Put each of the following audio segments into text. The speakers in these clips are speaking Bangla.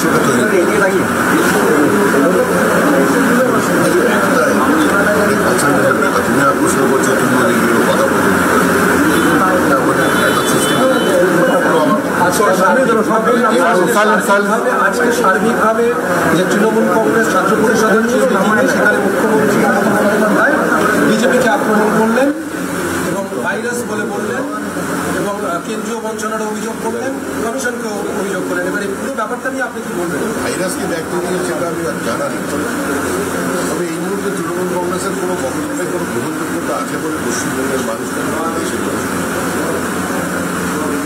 সেটা তৈরি তুমি প্রশ্ন করছো তুমি কথা বলতে আজকে সার্বিকভাবে যে তৃণমূল কংগ্রেস ছাত্র পরিষদের সেখানে মুখ্যমন্ত্রী মমতা বন্দ্যোপাধ্যায় বিজেপিকে আক্রমণ করলেন এবং ভাইরাস বলে বললেন এবং কেন্দ্রীয় বঞ্চনার অভিযোগ করলেন, কমিশনকে অভিযোগ করলেন। এবার এই পুরো ব্যাপারটা নিয়ে আপনি কি বলবেন? ভাইরাসকে ব্যক্তি নিয়ে সেটা আমি আর জানানি, তবে এই মুহূর্তে তৃণমূল কংগ্রেসের কোনো বক্তব্যে কোনো গ্রহণযোগ্যতা আছে বলে পশ্চিমবঙ্গের মানুষকে দেশে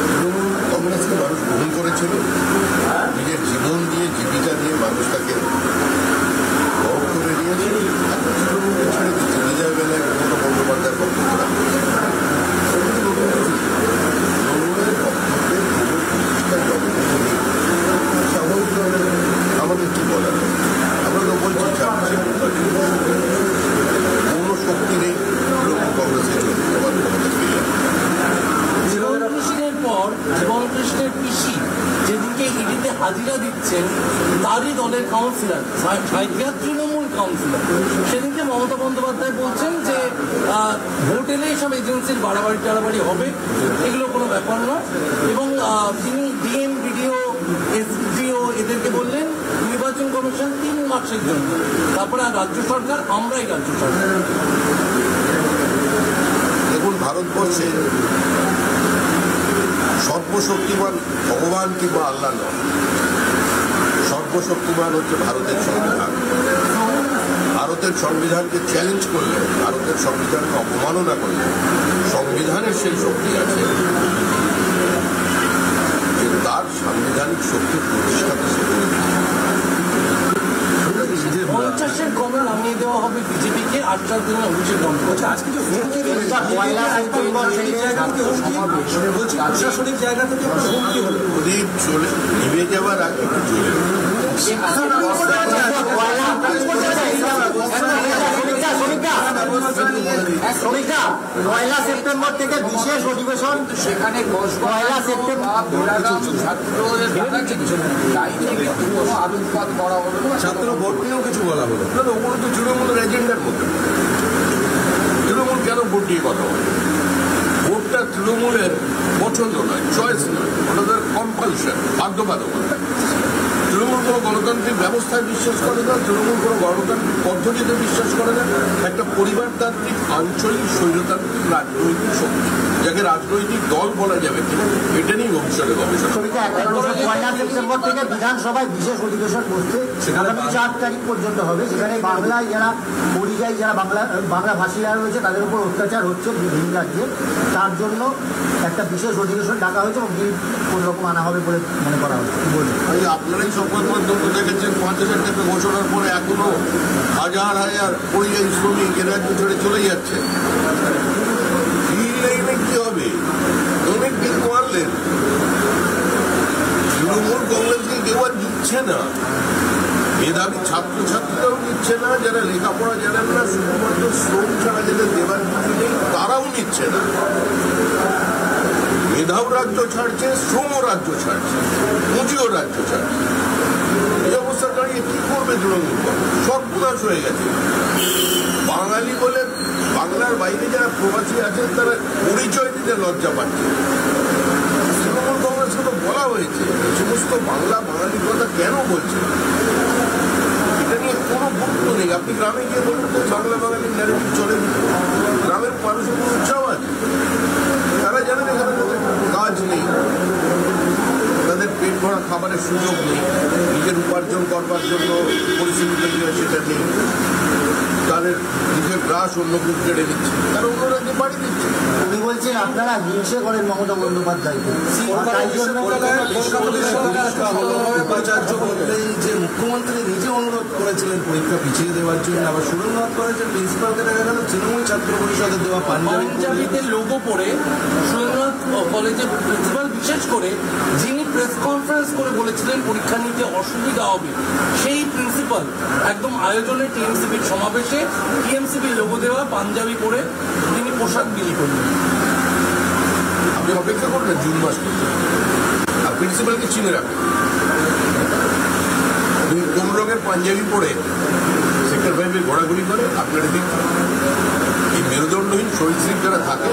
তৃণমূল কংগ্রেসকে মানুষ গ্রহণ করেছিল, নিজের জীবন দিয়ে জীবিকা দিয়ে মানুষ তাকে বড় করে নিয়েছে। এখন তৃণমূলকে ছেড়ে দিচ্ছে, বিজয় বেলায় মমতা বন্দ্যোপাধ্যায়ের বক্তব্য রাখছে। আমাদের কি বলার, আমরা তো বলছি কোনো শক্তি নেই তৃণমূল কংগ্রেসের জীবনকৃষ্ণের পর জীবনকৃষ্ণের পিসি যেদিকে ইডিতে হাজিরা দিচ্ছেন তারই দলের কাউন্সিলর, সাঁইথিয়া তৃণমূল কাউন্সিলর, সেদিনকে মমতা বন্দ্যোপাধ্যায় বলছেন যে ভোট এলে সব এজেন্সির বাড়াবাড়ি টাড়াবাড়ি হবে, এগুলো কোনো ব্যাপার না। এবং তিনি ডিএম, বিডিও, এসডিও এদেরকে বললেন নির্বাচন কমিশন 3 মাসের জন্য, তারপরে রাজ্য সরকার আমরাই রাজ্য সরকার। দেখুন, ভারতবর্ষে সর্বশক্তিমান ভগবান কিংবা আল্লাহ নয়, সর্বশক্তিমান হচ্ছে ভারতের সংবিধান। ভারতের সংবিধানকে চ্যালেঞ্জ করলে, ভারতের সংবিধানকে অবমাননা করলে সংবিধানের সেই শক্তি আছে যে তার সাংবিধানিক শক্তি প্রতিষ্ঠাতে সে করে দিচ্ছে। 50-এর কমে নামিয়ে দেওয়া হবে বিজেপিকে, 8 দিনে অভিষেক বন্দ্যোপাধ্যায়। আজকে যে প্রশাসনিক জায়গা থেকে হুমকি হলো, প্রদীপ চলে নিভে যাওয়ার আগে চলে পয়লা সেপ্টেম্বর থেকে বিশেষ অধিবেশন, সেখানে 1 সেপ্টেম্বর আবিষ্কার করা হলো, ছাত্র ভোট নিয়েও কিছু বলা হলো না। ওগুলো তো তৃণমূলের এজেন্ডার মধ্যে। তৃণমূল কেন ভোট নিয়ে কথা বলে? ভোটটা তৃণমূলের পছন্দ নয়, চয়েস নয়, ওনাদের কম্পালশন, বাধ্যবাধকতা। তৃণমূল কোনো গণতান্ত্রিক ব্যবস্থায় বিশ্বাস করে না, তৃণমূল কোনো গণতান্ত্রিক পদ্ধতিতে বিশ্বাস করে না। একটা পরিবারতান্ত্রিক, আঞ্চলিক, স্বৈরতান্ত্রিক রাজনৈতিক শক্তি, যাকে রাজনৈতিক দল বলা যাবে কিনা এটা নিয়ে ভবিষ্যতে গবেষণা। 1 সেপ্টেম্বর থেকে বিধানসভায় বিশেষ অধিবেশন বসছে, সেখানে 4 তারিখ পর্যন্ত হবে। সেখানে বাংলায় যারা পরিযায়ী, যারা বাংলা ভাষীরা রয়েছে তাদের উপর অত্যাচার হচ্ছে বিভিন্ন রাজ্যে, তার জন্য একটা বিশেষ অধিবেশন ডাকা হয়েছে এবং বিল কোন রকম আনা হবে বলে মনে করা হচ্ছে। কি বলবেন? আপনারাই সংবাদ মাধ্যম দেখেছেন, 5,000 টাকা ঘোষণার পরে এখনো হাজার হাজার পরিযায়ী শ্রমিক এ রাজ্য ছেড়ে চলে যাচ্ছে। কি হবে? অনেক দিন মারলেন, তৃণমূল কংগ্রেসকে কেউ আর দিচ্ছে না, মেধাবী ছাত্রছাত্রীরাও নিচ্ছে না, যারা লেখাপড়া জানেন না, শুধুমাত্র শ্রম ছাড়া যাদের দেবার কিছু নেই তারাও নিচ্ছে না। মেধাও রাজ্য ছাড়ছে, শ্রমও রাজ্য ছাড়ছে, পুঁজিও রাজ্য ছাড়ছে। এই অবস্থা দাঁড়িয়ে কি করবে তৃণমূল? সর্বনাশ হয়ে গেছে। বাঙালি বলে বাংলার বাইরে যারা প্রবাসী আছেন তারা পরিচয় দিতে লজ্জা পাচ্ছে। তৃণমূল কংগ্রেসকে তো বলা হয়েছে সমস্ত বাঙালির কথা কেন বলছে, এটা নিয়ে কোনো গুরুত্ব নেই। আপনি গ্রামে গিয়ে বলুন তো বাঙালির ন্যারেটিভ চলে, গ্রামের মানুষের কোনো উৎসাহ আছে? তারা জানেন এখানে কাজ নেই, তাদের পেট ভরা খাবারের সুযোগ নেই, নিজের উপার্জন করবার জন্য পরিস্থিতি তৈরি হয় সেটা নেই, তাদের নিজের গ্রাস অন্য কেউ কেড়ে নিচ্ছে, তারা অন্য রাজ্যে বাড়ি দিচ্ছে। উনি বলছেন আপনারা হিংসে করেন মমতা বন্দ্যোপাধ্যায়কে, যে মুখ্যমন্ত্রী নিজে অনুরোধ করেছিলেন পরীক্ষা পিছিয়ে দেওয়ার জন্য, আবার সুরেন্দ্রনাথ করেছেন প্রিন্সিপালকে দেখা গেল তৃণমূল ছাত্র পরিষদের দেওয়া পাঞ্জাবিতে লোগো পরে সুরেন্দ্রনাথ কলেজের প্রিন্সিপাল, বিশেষ করে যিনি প্রেস কনফারেন্স করে বলেছিলেন পরীক্ষা নিতে অসুবিধা হবে, সেই প্রিন্সিপাল একদম আয়োজনে টিএমসিপির সমাবেশে টিএমসিপির লোগো দেওয়া পাঞ্জাবি পরে তিনি পোশাক বিলি করলেন। আপনি অপেক্ষা করবেন জুন মাস পর্যন্ত, আর প্রিন্সিপালকে চিনে রাখবেন। ভদ্রলোকের পাঞ্জাবি পরে সেক্টর 5-এ ঘোরাঘুরি করে আপনারা দেখছেন। এই মেরুদণ্ডহীন সরীসৃপ যারা থাকে,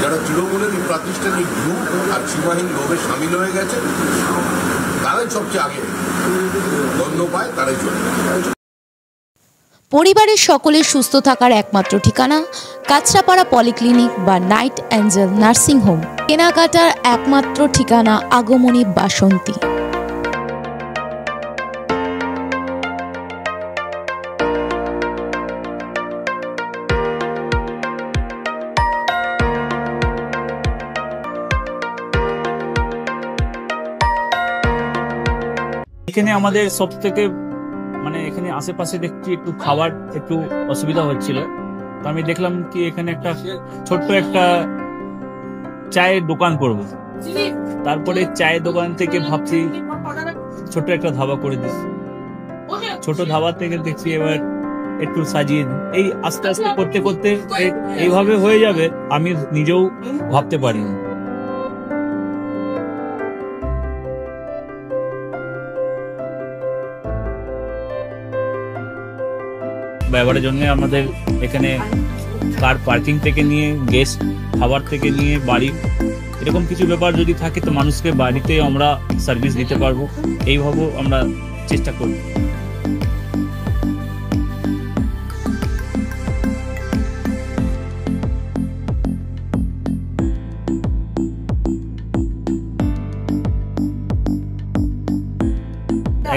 যারা তৃণমূলের এই প্রাতিষ্ঠানিক গ্রুপ আর সীমাহীন লোভে সামিল হয়ে গেছে, তারাই সবচেয়ে আগে দ্বন্দ্ব পায়, তারাই চলে। পরিবারের সকলের সুস্থ থাকার একমাত্র ঠিকানা কাঁচরাপাড়া পলিক্লিনিক বা নাইট অ্যাঞ্জেল নার্সিং হোম। কেনাকাটার একমাত্র ঠিকানা আগমনী বাসন্তী। এখানে আমাদের সব থেকে মানে এখানে আশেপাশে দেখছি একটু খাবার একটু অসুবিধা হচ্ছিল, তো আমি দেখলাম কি এখানে একটা ছোট্ট একটা চায়ের দোকান করব। তারপরে চায়ের দোকান থেকে ভাবছি ছোট একটা ধাবা করে দিই। ছোট ধাবা থেকে দেখছি এবার একটু সাজিয়ে এই আস্তে আস্তে করতে করতে এইভাবে হয়ে যাবে আমি নিজেও ভাবতে পারিনি। ব্যবহারের জন্য আমাদের এখানে কার পার্কিং থেকে নিয়ে গেস্ট খাবার থেকে নিয়ে বাড়ি এরকম কিছু ব্যাপার যদি থাকে তো মানুষকে বাড়িতে আমরা সার্ভিস দিতে পারবো, এইভাবেও আমরা চেষ্টা করি।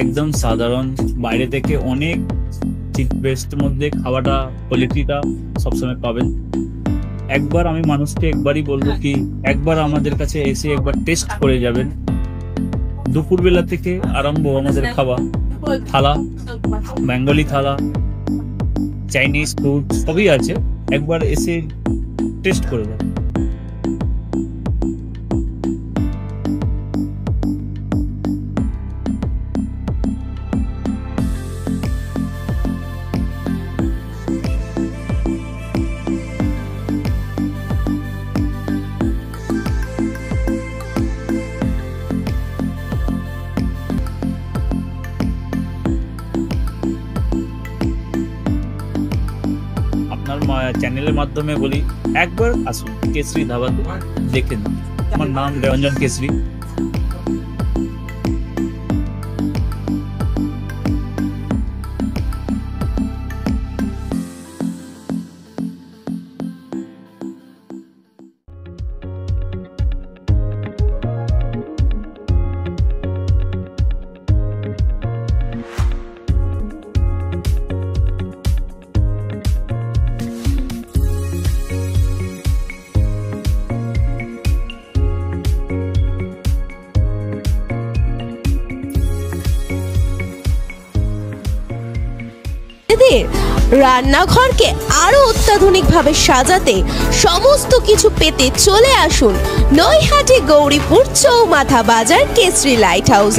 একদম সাধারণ, বাইরে থেকে অনেক চিপ বেস্টের মধ্যে খাওয়াটা কোয়ালিটিটা সবসময় পাবেন। একবার আমি মানুষকে একবারই বলবো কি একবার আমাদের কাছে এসে একবার টেস্ট করে যাবেন। দুপুরবেলা থেকে আরম্ভ আমাদের খাওয়া, থালা, বেঙ্গলি থালা, চাইনিজ ফুড সবই আছে, একবার এসে টেস্ট করে যাবেন। চ্যানেলের মাধ্যমে বলি একবার আসুন কেশরী ধাবাতে দেখেন। আমার নাম রঞ্জন কেশরী। রান্নাঘরকে আরো অত্যাধুনিকভাবে সাজাতে সমস্ত কিছু পেতে চলে আসুন নৈহাটি গৌরীপুর চৌমাথা বাজার কেশরী লাইট হাউস।